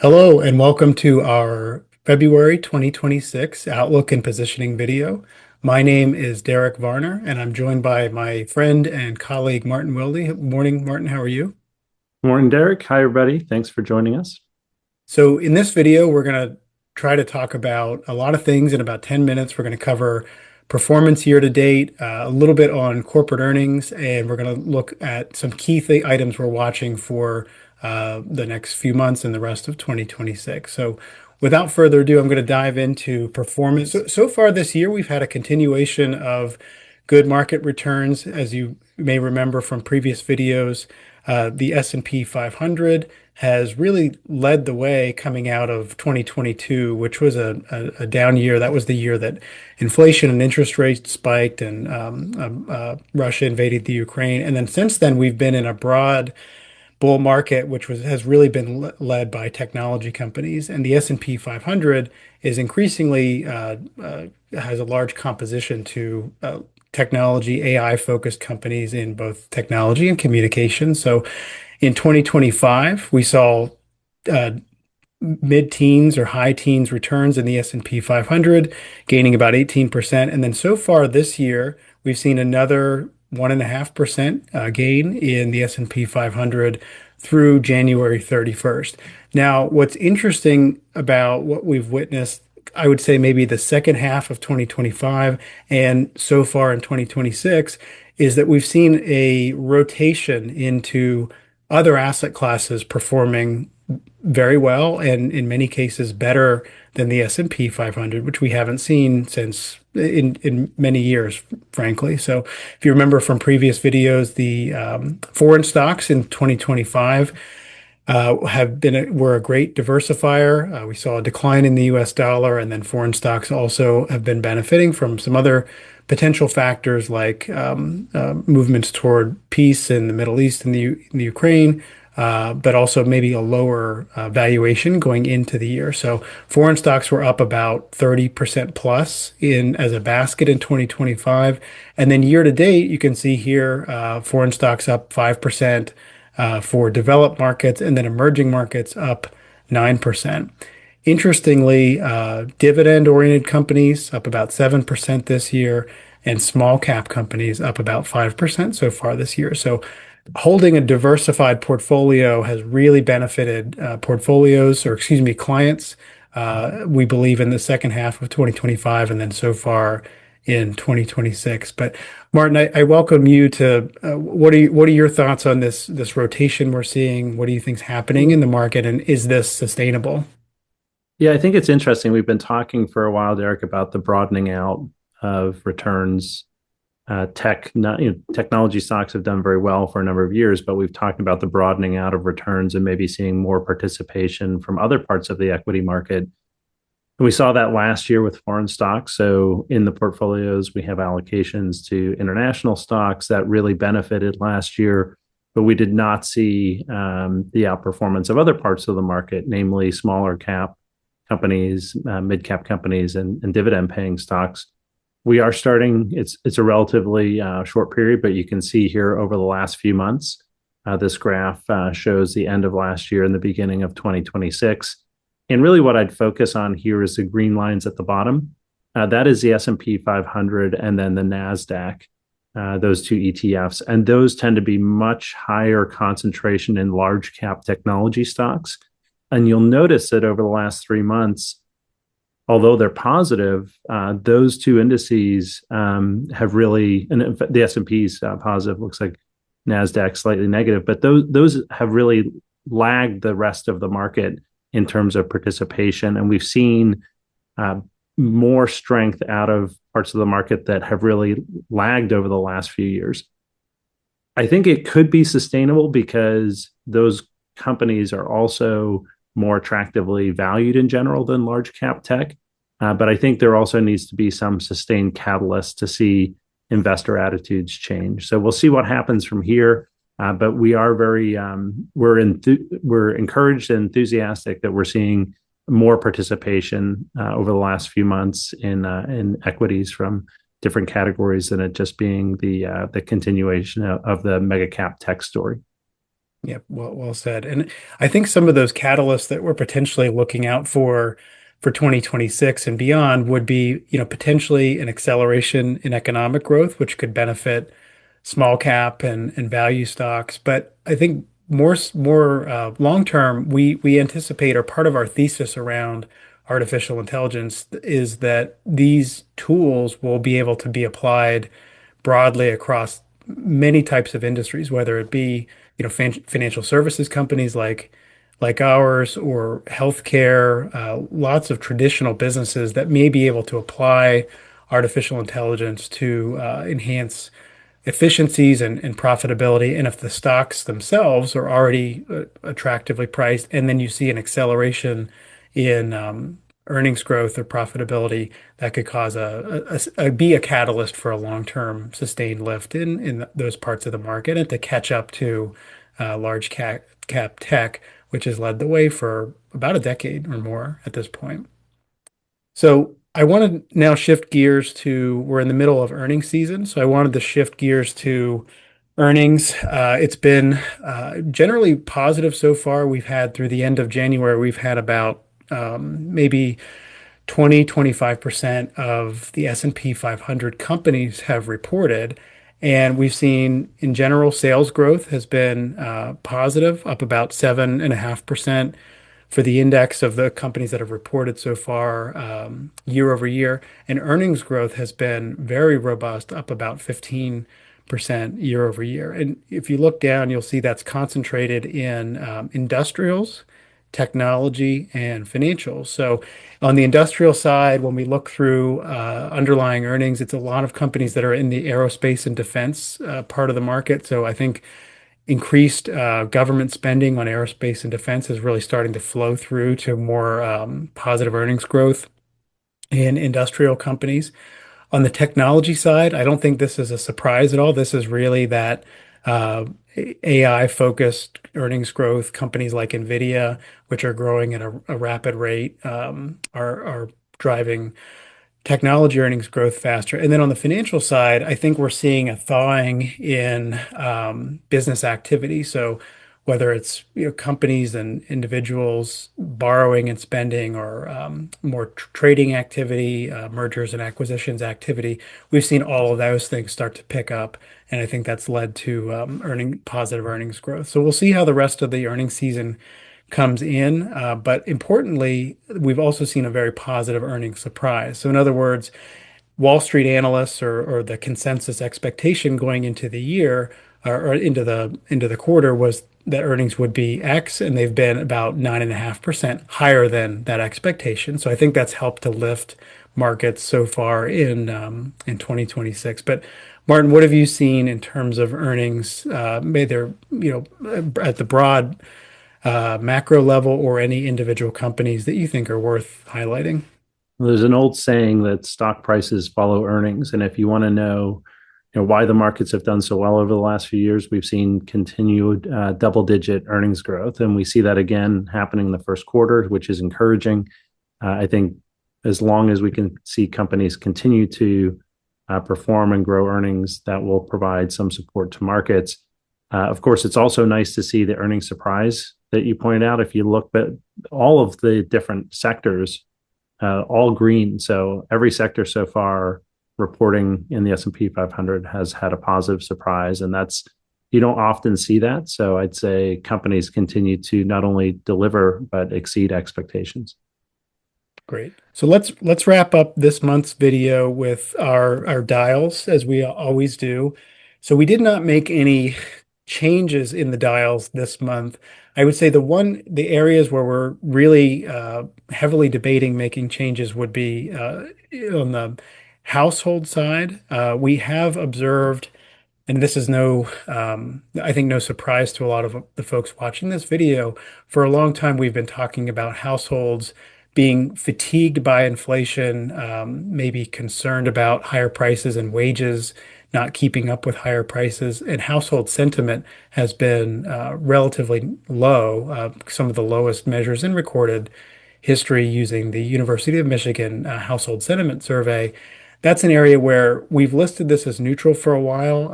Hello and welcome to our February 2026 Outlook and Positioning video. My name is Derek Varner and I'm joined by my friend and colleague Martin Wilde. Morning, Martin, how are you? Morning, Derek. Hi, everybody. Thanks for joining us. So in this video, we're going to try to talk about a lot of things in about 10 minutes. We're going to cover performance year to date, a little bit on corporate earnings, and we're going to look at some key items we're watching for the next few months and the rest of 2026. So without further ado, I'm going to dive into performance. So far this year, we've had a continuation of good market returns. As you may remember from previous videos, the S&P 500 has really led the way coming out of 2022, which was a down year. That was the year that inflation and interest rates spiked and Russia invaded the Ukraine. And then since then, we've been in a broad bull market, which has really been led by technology companies. And the S&P 500 is increasingly has a large composition to technology, AI-focused companies in both technology and communication. So in 2025, we saw uh, mid-teens or high teens returns in the S&P 500, gaining about 18%. And then so far this year, we've seen another 1.5% gain in the S&P 500 through January 31st. Now, what's interesting about what we've witnessed, I would say maybe the second half of 2025 and so far in 2026, is that we've seen a rotation into other asset classes performing very well and in many cases better than the S&P 500, which we haven't seen since in many years, frankly. So if you remember from previous videos, the foreign stocks in 2025 were a great diversifier. We saw a decline in the US dollar, and then foreign stocks also have been benefiting from some other potential factors like movements toward peace in the Middle East and the Ukraine, but also maybe a lower valuation going into the year. So foreign stocks were up about 30% plus in as a basket in 2025. And then year to date, you can see here foreign stocks up 5% for developed markets, and then emerging markets up 9%. Interestingly, dividend-oriented companies up about 7% this year, and small cap companies up about 5% so far this year. So holding a diversified portfolio has really benefited clients. We believe in the second half of 2025 and then so far in 2026. But Martin, I welcome you to what are your thoughts on this rotation we're seeing? What do you think's happening in the market, and is this sustainable? Yeah, I think it's interesting. We've been talking for a while, Derek, about the broadening out of returns. Technology stocks have done very well for a number of years, but we've talked about the broadening out of returns and maybe seeing more participation from other parts of the equity market. And we saw that last year with foreign stocks. So in the portfolios, we have allocations to international stocks that really benefited last year, but we did not see the outperformance of other parts of the market, namely smaller cap companies, mid cap companies, and dividend paying stocks. We are starting, it's a relatively short period, but you can see here over the last few months, this graph shows the end of last year and the beginning of 2026. And really what I'd focus on here is the green lines at the bottom. That is the S&P 500 and then the NASDAQ, those two ETFs. And those tend to be much higher concentration in large cap technology stocks. And you'll notice that over the last 3 months, although they're positive, those two indices have really, and in fact, the S&P is positive, looks like NASDAQ slightly negative, but those have really lagged the rest of the market in terms of participation. And we've seen more strength out of parts of the market that have really lagged over the last few years. I think it could be sustainable because those companies are also more attractively valued in general than large cap tech. But I think there also needs to be some sustained catalyst to see investor attitudes change. So we'll see what happens from here. But we are we're encouraged and enthusiastic that we're seeing more participation over the last few months in equities from different categories than it just being the continuation of the mega cap tech story. Yep, well said. And I think some of those catalysts that we're potentially looking out for 2026 and beyond would be, potentially an acceleration in economic growth, which could benefit small cap and value stocks. But I think more long term, we anticipate, or part of our thesis around artificial intelligence is that these tools will be able to be applied broadly across many types of industries, whether it be, financial services companies like ours, or healthcare, lots of traditional businesses that may be able to apply artificial intelligence to enhance efficiencies and profitability. And if the stocks themselves are already attractively priced, and then you see an acceleration in earnings growth or profitability, that could cause be a catalyst for a long-term sustained lift in those parts of the market, and to catch up to large cap tech, which has led the way for about a decade or more at this point. So I want to now shift gears to, we're in the middle of earnings season. So I wanted to shift gears to earnings. It's been generally positive so far. We've had through the end of January, we've had about maybe 25% of the S&P 500 companies have reported. And we've seen, in general, sales growth has been positive, up about 7.5% for the index of the companies that have reported so far, year over year. And earnings growth has been very robust, up about 15% year over year. And if you look down, you'll see that's concentrated in industrials, technology, and financials. So on the industrial side, when we look through underlying earnings, it's a lot of companies that are in the aerospace and defense part of the market. So I think increased government spending on aerospace and defense is really starting to flow through to more positive earnings growth in industrial companies. On the technology side, I don't think this is a surprise at all. This is really that uh, AI-focused earnings growth. Companies like NVIDIA, which are growing at a rapid rate, are driving technology earnings growth faster. And then on the financial side, I think we're seeing a thawing in business activity. So whether it's, companies and individuals borrowing and spending, or more trading activity, mergers and acquisitions activity, we've seen all of those things start to pick up. And I think that's led to positive earnings growth. So we'll see how the rest of the earnings season comes in. But importantly, we've also seen a very positive earnings surprise. So in other words, Wall Street analysts, or the consensus expectation going into the year, or into the quarter, was that earnings would be X, and they've been about 9.5% higher than that expectation. So I think that's helped to lift markets so far in 2026. But Martin, what have you seen in terms of earnings, either, at the broad macro level, or any individual companies that you think are worth highlighting? There's an old saying that stock prices follow earnings, and if you want to know, why the markets have done so well over the last few years, we've seen continued double-digit earnings growth, and we see that again happening in the first quarter, which is encouraging. I think as long as we can see companies continue to perform and grow earnings, that will provide some support to markets. Of course, it's also nice to see the earnings surprise that you pointed out. If you look at all of the different sectors, all green. So every sector so far reporting in the S&P 500 has had a positive surprise, and you don't often see that. So I'd say companies continue to not only deliver but exceed expectations. Great. So let's wrap up this month's video with our dials, as we always do. So we did not make any changes in the dials this month. I would say the areas where we're really heavily debating making changes would be on the household side. We have observed, and this is I think no surprise to a lot of the folks watching this video. For a long time, we've been talking about households being fatigued by inflation, maybe concerned about higher prices and wages not keeping up with higher prices, and household sentiment has been relatively low, some of the lowest measures in recorded history, using the University of Michigan Household Sentiment Survey. That's an area where we've listed this as neutral for a while.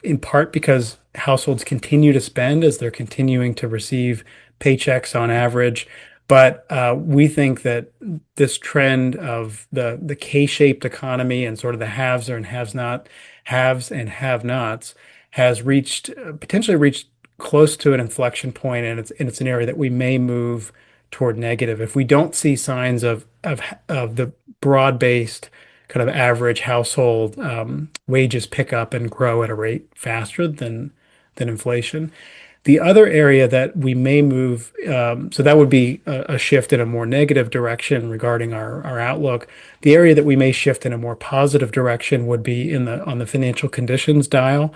in part because households continue to spend as they're continuing to receive paychecks on average. But we think that this trend of the K-shaped economy and sort of the haves and have-nots has reached potentially reached close to an inflection point, and it's an area that we may move toward negative if we don't see signs of the broad-based kind of average household wages pick up and grow at a rate faster than inflation. The other area that we may move, so that would be a shift in a more negative direction regarding our outlook. The area that we may shift in a more positive direction would be on the financial conditions dial.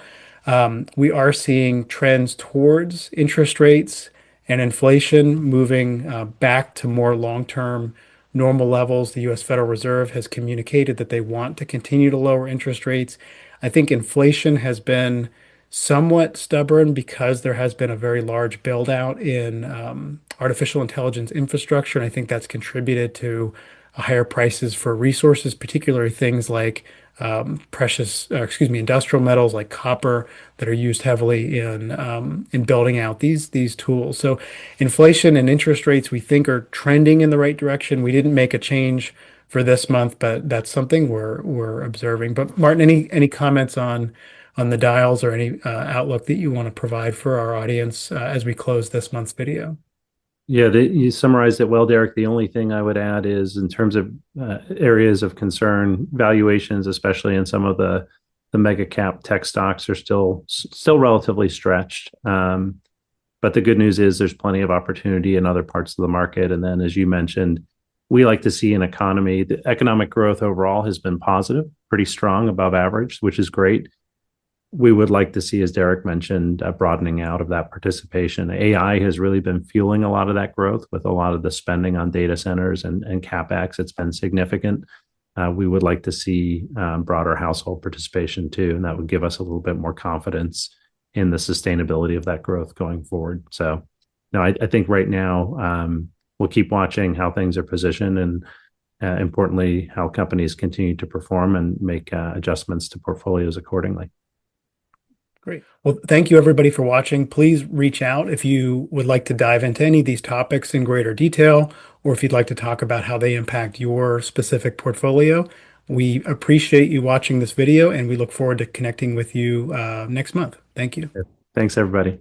We are seeing trends towards interest rates and inflation moving back to more long-term normal levels. The U.S. Federal Reserve has communicated that they want to continue to lower interest rates. I think inflation has been somewhat stubborn because there has been a very large build out in artificial intelligence infrastructure. And I think that's contributed to higher prices for resources, particularly things like industrial metals like copper that are used heavily in building out these tools. So inflation and interest rates we think are trending in the right direction. We didn't make a change for this month, but that's something we're observing. But Martin, any comments on the dials or any outlook that you want to provide for our audience as we close this month's video? Yeah, you summarized it well, Derek. The only thing I would add is in terms of areas of concern, valuations, especially in some of the mega cap tech stocks, are still relatively stretched. But the good news is there's plenty of opportunity in other parts of the market. And then, as you mentioned, we like to see an economy. The economic growth overall has been positive, pretty strong, above average, which is great. We would like to see, as Derek mentioned, broadening out of that participation. AI has really been fueling a lot of that growth with a lot of the spending on data centers and CapEx. It's been significant. We would like to see broader household participation too, and that would give us a little bit more confidence in the sustainability of that growth going forward. So, no, I think right now we'll keep watching how things are positioned and importantly, how companies continue to perform and make adjustments to portfolios accordingly. Great. Well, thank you everybody for watching. Please reach out if you would like to dive into any of these topics in greater detail, or if you'd like to talk about how they impact your specific portfolio. We appreciate you watching this video, and we look forward to connecting with you next month. Thank you. Thanks, everybody.